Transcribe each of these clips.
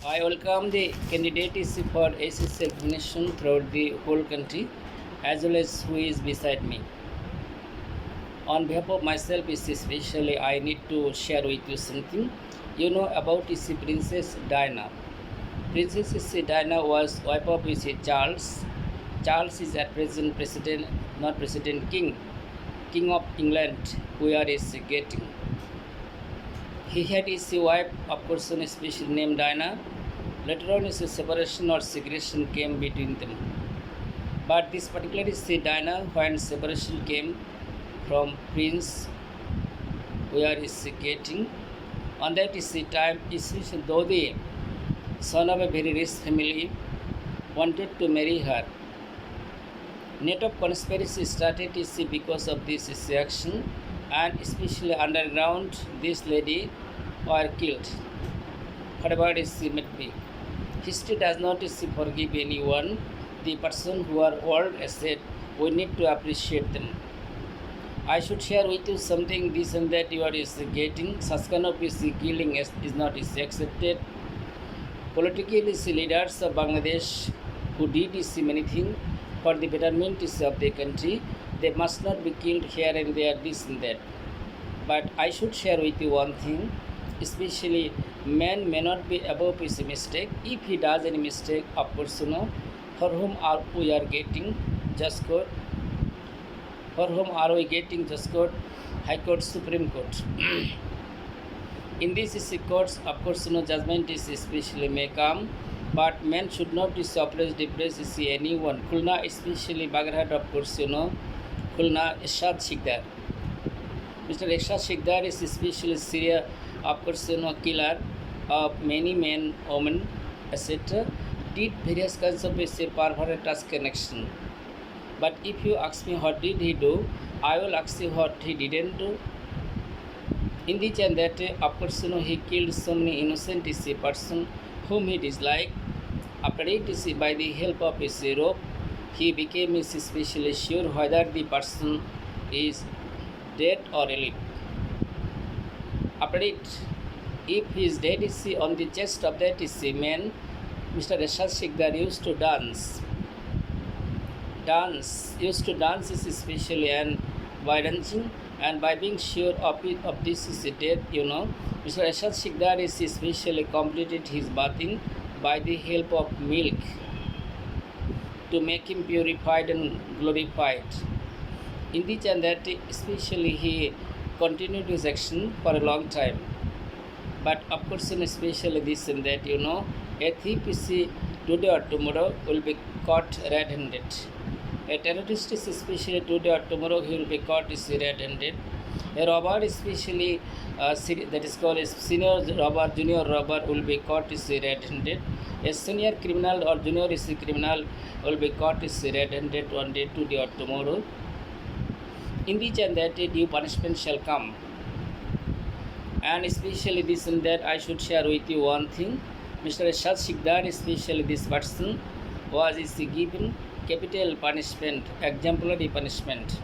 I welcome the candidates for SSL examination throughout the whole country as well as who is beside me. On behalf of myself, especially, I need to share with you something. You know about Princess Diana. Princess Diana was wife of Charles. Charles is at present president, not president, king of England, where is getting. He had his wife, of course, a special named Diana. Later on, his separation or segregation came between them. But this particular is Diana, when separation came from Prince, where is getting. On that is the time, though the son of a very rich family wanted to marry her. Net of conspiracy started because of this action, and especially underground, this lady were killed. Whatever is might be. History does not forgive anyone. The person who are old said, we need to appreciate them. I should share with you something this and that you are getting. Such kind of killing is not accepted. Political leaders of Bangladesh who did many things for the betterment of the country, they must not be killed here and there, this and that. But I should share with you one thing, especially man may not be above his mistake. If he does any mistake, of course, for whom are we are getting just court? For whom are we getting just court? High Court, Supreme Court. In this courts, of course, judgment is especially may come, but man should not be suppressed, depressed, anyone. Khulna, especially Bagarhat, of course, Khulna, Eshad Sikdar. Mr. Eshad Sikdar is especially Syria, of course, killer of many men, women, etc. Did various kinds of perverted task connection. But if you ask me what did he do, I will ask you what he didn't do. In the and that, of course, he killed so many innocent person whom he disliked. After it, by the help of his rope, he became especially sure whether the person is dead or alive. After it, if he is dead, on the chest of that man, Mr. Eshad Sikdar used to dance. Used to dance especially, and by dancing and by being sure of this is death, Mr. Eshad Sikdar is especially completed his bathing by the help of milk to make him purified and glorified. In this and that, especially he continued his action for a long time. But of course, especially this and that, a thief is today or tomorrow will be caught red-handed. A terrorist is especially today or tomorrow he will be caught red-handed. A robber, especially that is called a senior robber, junior robber will be caught red-handed. A senior criminal or junior criminal will be caught red-handed one day, today or tomorrow. In which and that due punishment shall come. And especially this and that, I should share with you one thing. Mr. Eshad Sikdar, especially this person, was given capital punishment, exemplary punishment,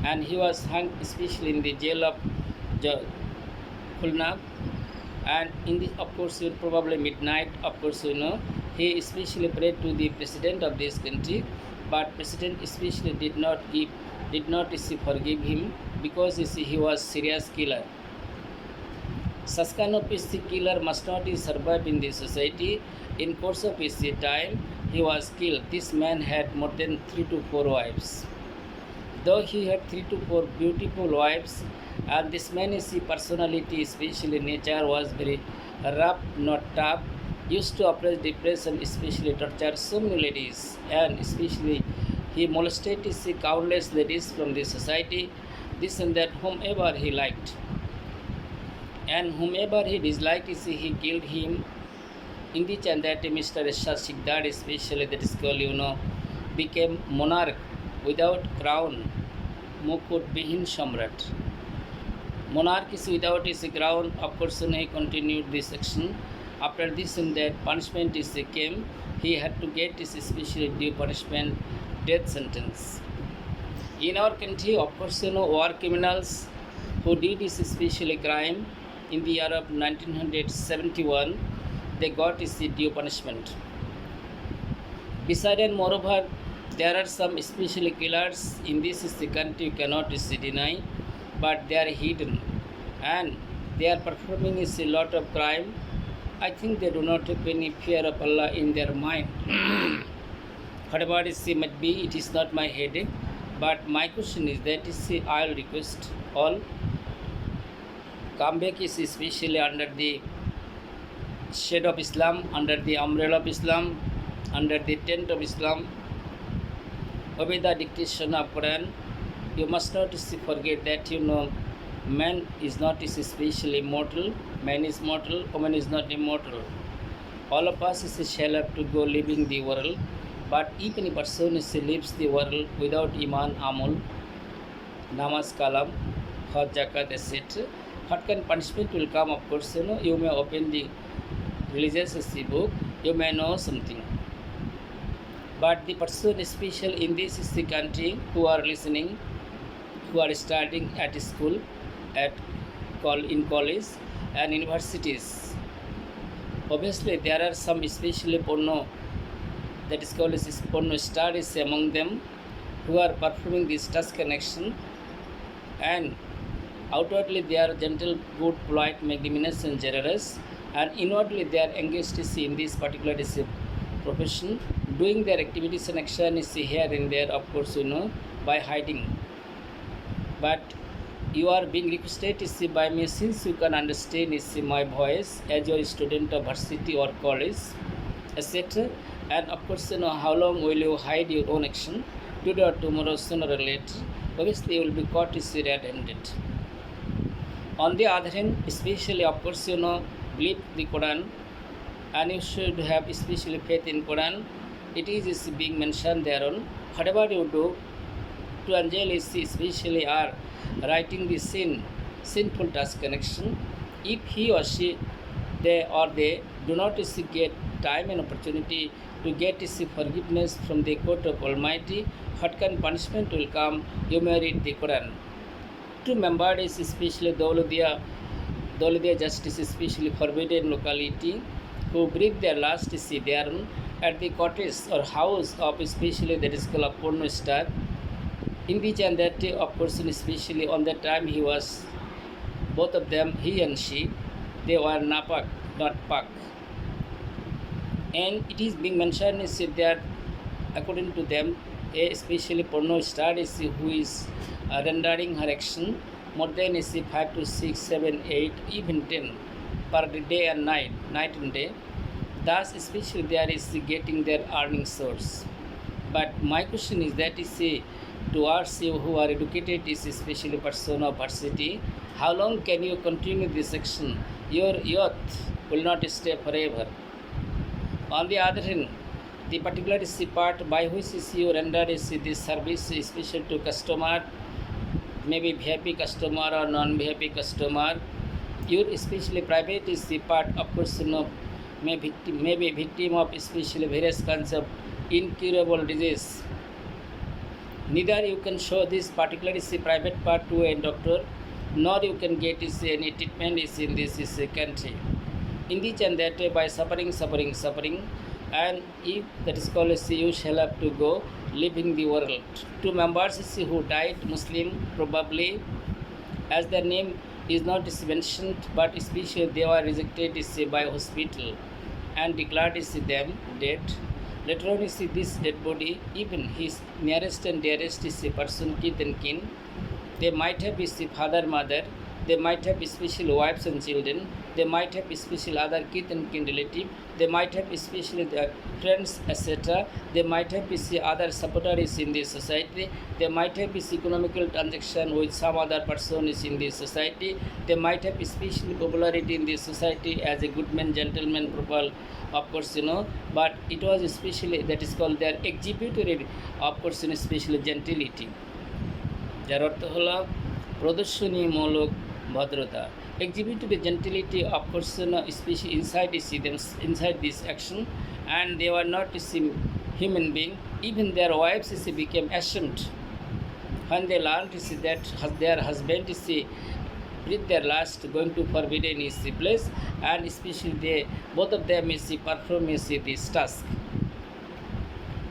and he was hung especially in the jail of Khulna. And in the, of course, probably midnight, of course, he especially prayed to the president of this country, but president especially did not forgive him, because he was serious killer. Such kind of killer must not survive in the society. In course of his time, he was killed. This man had more than 3 to 4 wives. Though he had 3 to 4 beautiful wives, and this man's personality, especially nature, was very rough, not tough, used to oppress, depress, and especially torture so many ladies, and especially he molested countless ladies from the society, this and that, whomever he liked. And whomever he disliked, he killed him. In the and that, Mr. Eshad Sikdar, especially that is called, became monarch without crown, Mukut Bihin Samrat. Monarch is without his crown, of course, he continued this action. After this and that, punishment came, he had to get his especially due punishment, death sentence. In our country, of course, war criminals who did this especially crime in the year of 1971, they got is the due punishment. Besides and moreover, there are some especially killers in this is the country you cannot is deny, but they are hidden and they are performing is a lot of crime. I think they do not have any fear of Allah in their mind. Whatever is might be, it is not my headache. But my question is that is I'll request all come back is especially under the shade of Islam, under the umbrella of Islam, under the tent of Islam, obey the dictation of Quran. You must not forget that man is not especially immortal, man is mortal, woman is not immortal. All of us shall have to go leaving the world, but if any person leaves the world without Iman, Amal, Namaz, Kalam, Hajj, Zakat, etc., what kind of punishment will come? Of course, you may open the religious book, you may know something. But the person special in this is the country who are listening, who are studying at school, in college and universities. Obviously, there are some especially porno, that is called as porno studies among them, who are performing this touch connection, and outwardly they are gentle, good, polite, magnanimous and generous, and inwardly they are engaged in this particular profession, doing their activities and action is here and there, of course, by hiding. But you are being requested by me, since you can understand my voice as your student of varsity or college, etc. And of course, how long will you hide your own action? Today or tomorrow, sooner or later, obviously you will be caught red-handed. On the other hand, especially of course, believe the Quran, and you should have especially faith in Quran. It is being mentioned thereon. Whatever you do, to angels especially are writing the sinful task connection. If he or she, they do not get time and opportunity to get forgiveness from the court of Almighty, what kind of punishment will come? You may read the Quran. To members, especially Dawladiya justice, especially forbidden locality, who breathe their last there at the cottage or house of especially that is called a porno star. In which and that of person, especially on that time he was, both of them, he and she, they were napak, not pak. And it is being mentioned is that according to them, especially porno star is who is rendering her action more than 5 to 6, 7, 8, even 10 per day and night and day. Thus, especially there is getting their earning source. But my question is that is towards you who are educated, is especially person of varsity, how long can you continue this action? Your youth will not stay forever. On the other hand, the particular part by which you render this service, especially to customer, maybe VIP customer or non-VIP customer, your especially private is the part, of course, may be victim of especially various kinds of incurable disease. Neither you can show this particular private part to a doctor, nor you can get any treatment in this country. In this and that way, by suffering, and if that is called you shall have to go leaving the world. Two members who died Muslim, probably, as their name is not mentioned, but especially they were rejected by hospital and declared them dead. Later on, this dead body, even his nearest and dearest person, kith and kin, they might have his father, mother, they might have especially wives and children, they might have especially other kith and kin relative, they might have especially their friends, etc. They might have other supporters in this society, they might have economical transaction with some other person in this society, they might have especially popularity in this society as a good man, gentleman, proper, of course, but it was especially that is called their exhibited, of course, especially gentility. যার অর্থ হলো প্রদর্শনীমূলক ভদ্রতা, exhibited gentility of person, especially inside this action, and they were not human being. Even their wives became ashamed when they learned that their husband breathe their last, going to forbidden is the place, and especially they both of them is perform is this task.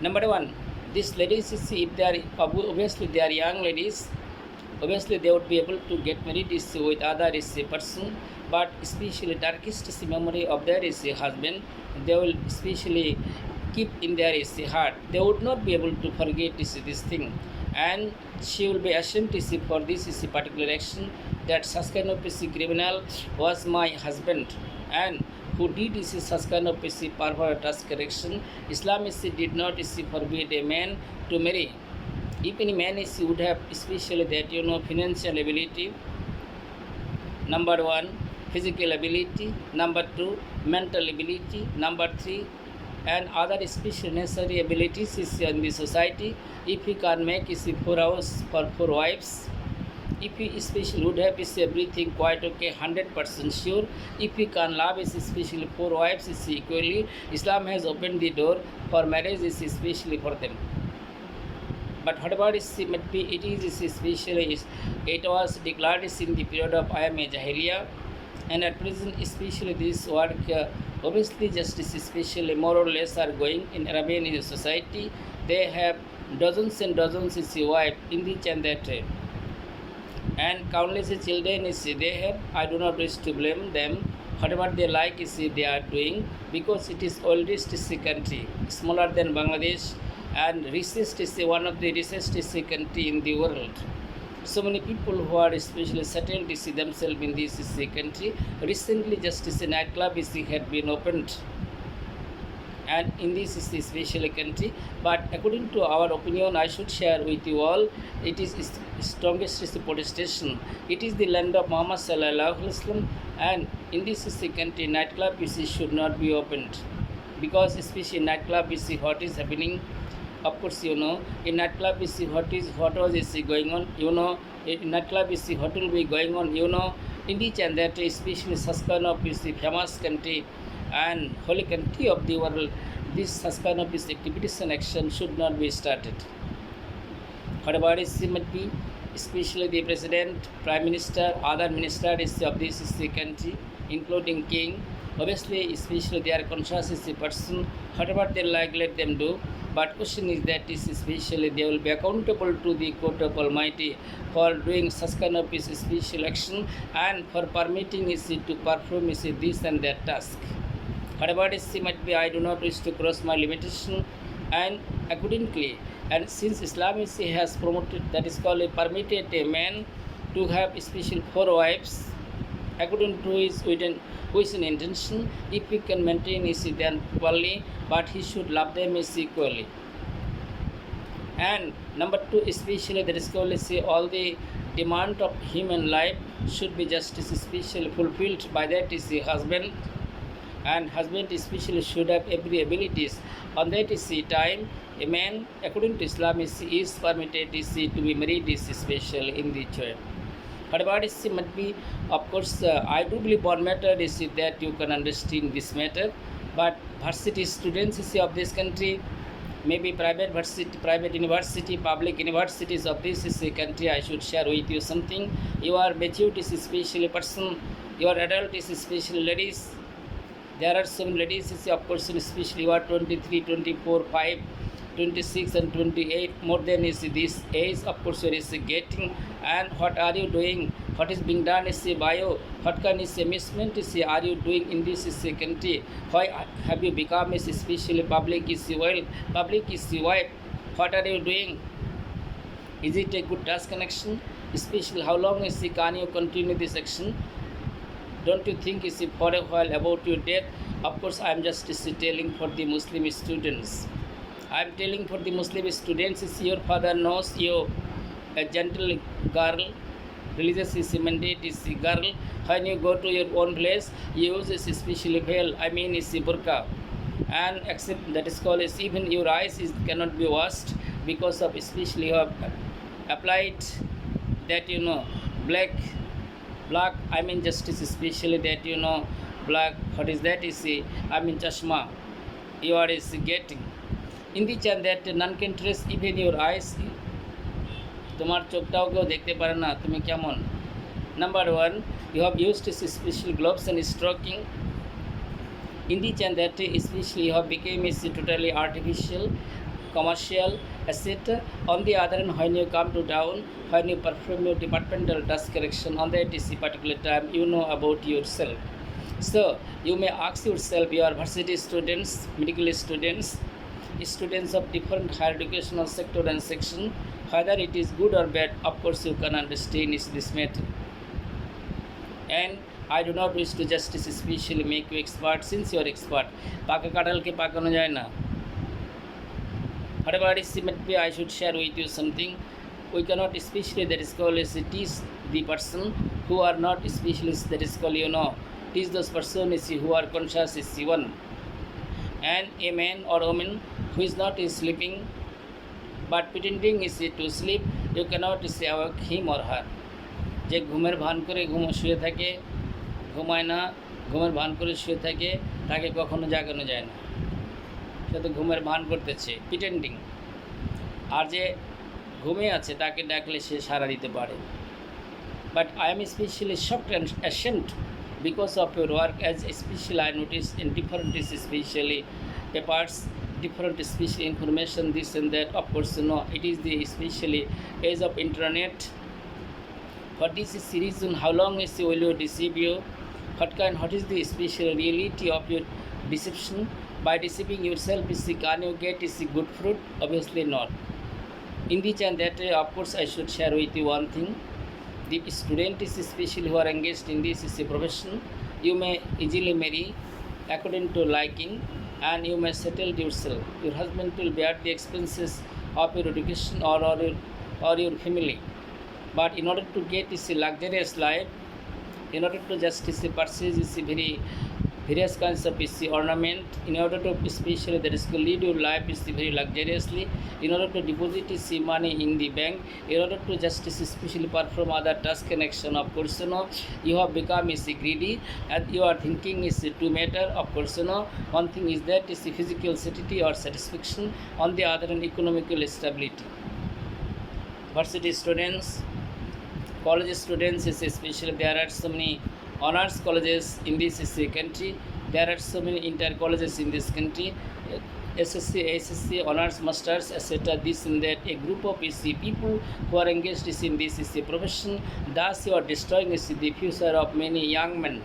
Number one, these ladies is if they are obviously they are young ladies, obviously they would be able to get married is with other is a person, but especially darkest is memory of their is a husband, they will especially keep in their is a heart. They would not be able to forget this thing, and she will be ashamed to see for this is a particular action that such kind of criminal was my husband, and who did is such kind of pervert correction. Islam is did not is forbid a man to marry. If any man is would have especially that financial ability, number one, physical ability, number two, mental ability, number three, and other special necessary abilities is in the society. If he can make is 4 hours for 4 wives, if he especially would have is everything quite okay, 100% sure. If he can love is especially 4 wives is equally, Islam has opened the door for marriage is especially for them. But whatever is might be, it is especially it was declared is in the period of Ayam Jahiliya, and at present especially this work obviously justice especially more or less are going in Arabian society. They have dozens and dozens is wife in each and that and countless children is they have. I do not wish to blame them. Whatever they like is they are doing, because it is oldest is country, smaller than Bangladesh, and richest is one of the richest is country in the world. So many people who are especially settled is themselves in this is country. Recently just is a nightclub is had been opened, and in this is the special country. But according to our opinion, I should share with you all, it is strongest is the protestation. It is the land of Muhammad sallallahu alaihi wasallam, and in this is the country nightclub is should not be opened, because especially nightclub is what is happening. Of course, in nightclub is what was is going on. In nightclub is what will be going on. In each and that, especially such kind of is the famous country and holy country of the world, this such kind of activities and action should not be started. Whatever is might be, especially the president, prime minister, other ministers of this is the country, including king. Obviously, especially they are conscious is the person. Whatever they like, let them do. But question is that is especially they will be accountable to the court of Almighty for doing such kind of special action and for permitting is to perform is this and that task. Whatever it is might be, I do not wish to cross my limitation, and accordingly, and since Islam has promoted, that is called permitted a man to have special 4 wives according to his wish and intention, if he can maintain his then equally, but he should love them is equally. And number 2, especially that is called all the demand of human life should be just especially fulfilled by that is the husband, and husband especially should have every abilities. On that is the time a man according to Islam is permitted is to be married is special in the church. Whatever is might be, of course, I do believe one matter is that you can understand this matter, but varsity students of this country, maybe private university, public universities of this country, I should share with you something. You are mature is especially person, your adult is especially ladies. There are some ladies, of course, especially you are 23, 24, 5, 26 and 28, more than is this age, of course, you is getting. And what are you doing? What is being done is bio? What kind of amusement is are you doing in this country? Why have you become especially public is well, public is wife? What are you doing? Is it a good task connection? Especially how long is can you continue this action? Don't you think is for a while about your death? Of course, I am just telling for the Muslim students. I am telling for the Muslim students is your father knows you a gentle girl, religious is mandate is a girl. When you go to your own place, you use this especially veil, I mean is a burqa, and except that is called is even your eyes is cannot be washed because of especially you have applied that black, I mean justice especially that black, what is that is I mean chashma you are is getting in the chan that none can trace even your eyes, তোমার চোখটাও কেউ দেখতে পারে না তুমি কেমন, Number one, you have used special gloves and stroking. In this and that, especially you have become a totally artificial, commercial asset. On the other hand, when you come to town, when you perform your departmental task correction on that particular time, you know about yourself. So you may ask yourself, your varsity students, medical students, students of different higher educational sector and section, whether it is good or bad. Of course you can understand is this matter. And I do not wish to just especially make you expert, since you are expert. পাকা কাঁঠালকে পাকানো যায় না. Whatever is simply I should share with you something. We cannot especially, that is called, teach the person who are not specialists, that is called, teach those persons who are conscious is one. And a man or woman who is not sleeping but pretending is to sleep, you cannot awake him or her. যে ঘুমের ভান করে শুয়ে থাকে, ঘুমায় না, ঘুমের ভান করে শুয়ে থাকে, তাকে কখনো জাগানো যায় না। সে তো ঘুমের ভান করতেছে, প্রিটেন্ডিং। আর যে ঘুমিয়ে আছে তাকে ডাকলে সে সাড়া দিতে পারে। But I am specially shocked and ashamed because of your work, as especially I noticed in different especially papers, different special information, this and that. Of course, it is the especially age of internet. What is the reason? How long will you deceive you? What is the special reality of your deception? By deceiving yourself, can you get good fruit? Obviously not. In this and that, of course, I should share with you one thing. The student is especially who are engaged in this profession, you may easily marry according to liking, and you may settle yourself. Your husband will bear the expenses of your education or your family. But in order to get this luxurious life, in order to just purchase this various kinds of ornament, in order to especially that is to lead your life very luxuriously, in order to deposit money in the bank, in order to just especially perform other task and action. Of course, you have become greedy, and you are thinking is two matter. Of course, one thing is that is the physical satiety or satisfaction, on the other hand economical stability. Varsity students, college students is especially, there are so many honors colleges in this country, there are so many inter colleges in this country, SSC, ASSC, honors masters, etc. This and that, a group of people who are engaged in this profession. Thus you are destroying the future of many young men.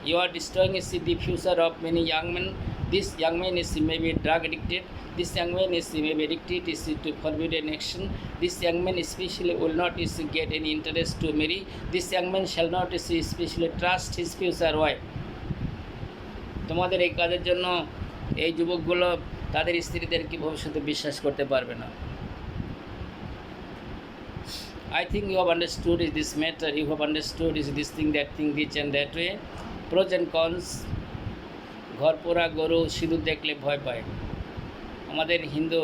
You are destroying the future of many young men. This young man is maybe drug addicted, this young man is maybe addicted to forbidden action, this young man especially will not get any interest to marry, this young man shall not especially trust his future wife. তোমাদের এই কাজের জন্য এই যুবকগুলো তাদের স্ত্রীদেরকে ভবিষ্যতে বিশ্বাস করতে পারবে না। I think you have understood this matter, you have understood this thing, that thing, this and that way. Pros and cons. ঘর পোড়া গরু সিঁদুর দেখলে ভয় পায়। আমাদের হিন্দু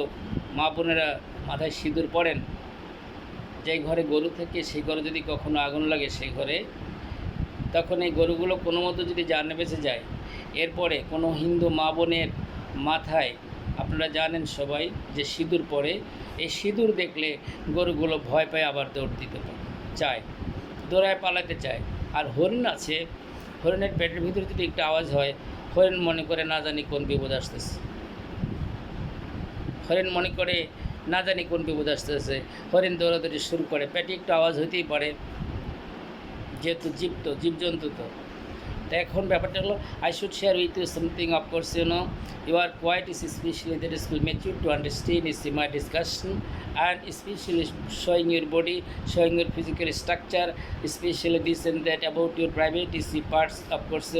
মা বোনেরা মাথায় সিঁদুর পড়েন, যেই ঘরে গরু থেকে সেই ঘরে যদি কখনো আগুন লাগে সেই ঘরে, তখন এই গরুগুলো কোনো মতো যদি জানে বেঁচে যায়, এরপরে কোনো হিন্দু মা বোনের মাথায় আপনারা জানেন সবাই যে সিঁদুর পড়ে, এই সিঁদুর দেখলে গরুগুলো ভয় পায়, আবার দৌড় দিতে চায়, দৌড়ায় পালাতে চায়। আর হরিণ আছে, হরিণের পেটের ভিতরে যদি একটা আওয়াজ হয়, হরিণ মনে করে না জানি কোন বিপদ আসতেছে, হরিণ মনে করে না জানি কোন বিপদ আসতেছে, হরিণ দৌড়াদৌড়ি শুরু করে, পেটে একটু আওয়াজ হইতেই পারে, যেহেতু জীবজন্তু তো। তো এখন ব্যাপারটা হলো, I should share with you something. Of course you are quite especially that is mature to understand is my discussion, and especially showing your body, showing your physical structure, especially this and that about your private parts. Of course,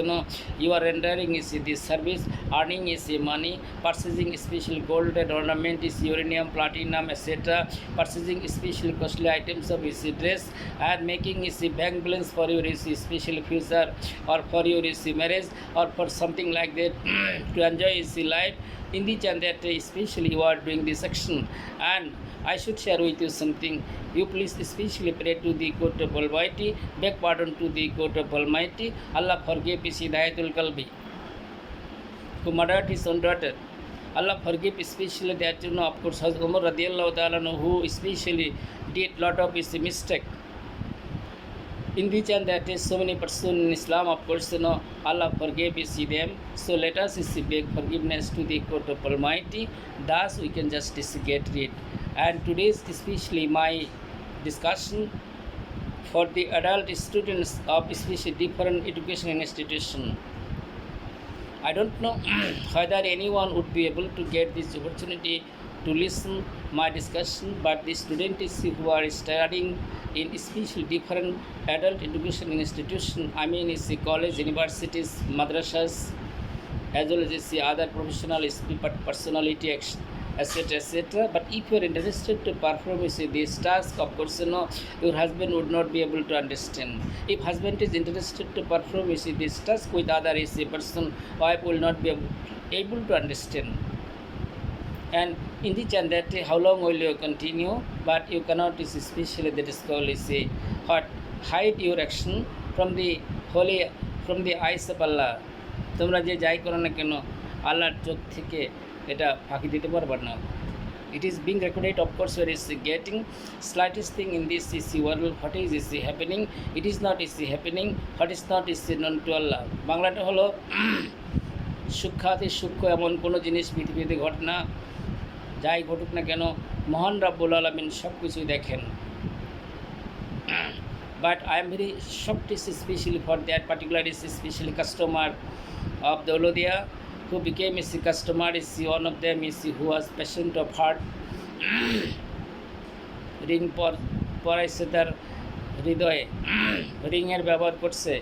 you are rendering this service, earning money, purchasing special gold and ornament, uranium, platinum, etc., purchasing special costly items of dress, and making bank balance for your special future, or for your marriage, or for something like that to enjoy life. In the and that especially you are doing this action, and I should share with you something. You please especially pray to the court of Almighty, beg pardon to the court of Almighty. Allah forgive his Hidayatul Kalbi, who murdered his own daughter. Allah forgive especially that, of course, Hazrat Umar radiallahu ta'ala, who especially did lot of his mistake. in the chant that is so many persons in Islam, of course, Allah forgave them. So let us beg forgiveness to the court of Almighty. Thus we can just get rid. And today's especially my discussion for the adult students of especially different education institution. I don't know whether anyone would be able to get this opportunity to listen my discussion, but the students who are studying in especially different adult education institution, I mean it's the college, universities, madrasas, as well as the other professional personality, etc. But if you are interested to perform this task, of course, your husband would not be able to understand. If husband is interested to perform this task with other person, wife will not be able to understand. And in the chant that how long will you continue, but you cannot especially that is called hide your action from the holy, from the eyes of Allah. তোমরা যে যাই করো না কেন আল্লাহর চোখ থেকে এটা ফাঁকি দিতে পারবে না। It is being recorded, of course, where is getting slightest thing in this is the world, what is happening, it is not is happening, what is not is known to Allah. বাংলাটা হলো সূক্ষ্মাতি সূক্ষ্ম এমন কোনো জিনিস পৃথিবীতে ঘটে না, যাই ঘটুক না কেন মহান রব্বুল আলামিন সব কিছুই দেখেন। But I am very shocked, especially for that particular especially customer of the Olodia who became a customer. Is one of them is who was patient of heart. Ring পরাইছে তার হৃদয়ে, রিংয়ের ব্যবহার করছে,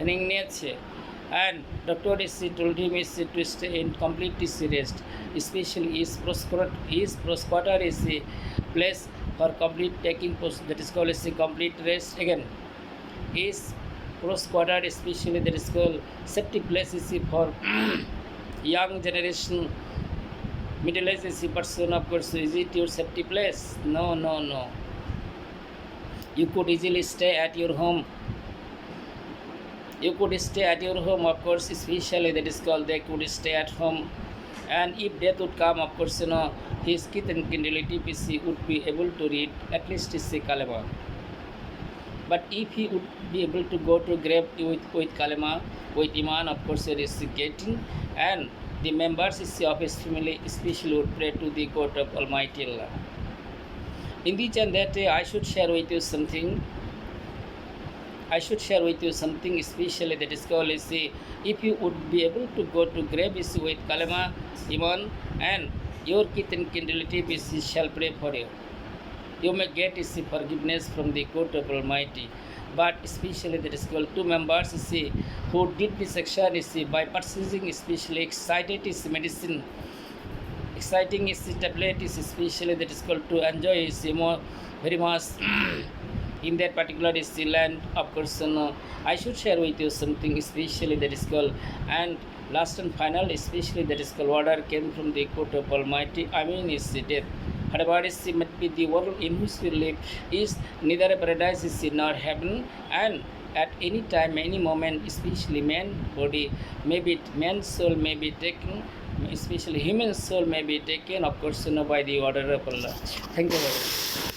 রিং নিয়েছে, and doctor is told him is to stay in complete rest, especially his prosquatter is a place for complete taking that is called as a complete rest. Again, his prosquatter especially that is called safety place is for young generation, middle-aged person, of course. Is it your safety place? No. You could easily stay at your home. You could stay at your home, of course, especially that is called they could stay at home. And if death would come, of course, his kith and kin relative would be able to read at least his kalima. But if he would be able to go to grave with kalima, with iman, of course, there is getting, and the members of his family especially would pray to the court of Almighty Allah. In the chant that I should share with you something. Especially that is called is if you would be able to go to grave with kalima, iman, and your kith and kin relatives shall pray for you. You may get forgiveness from the court of Almighty. But especially that is called two members who did this action by purchasing especially exciting tablet especially that is called to enjoy more very much in that particular land, of course. I should share with you something especially that is called, and last and final especially that is called order came from the court of Almighty. I mean is death. Whatever is might be the world in which we live is neither a paradise is nor heaven, and at any time, any moment, especially man's soul may be taken, especially human soul may be taken, of course, by the order of Allah. Thank you very much.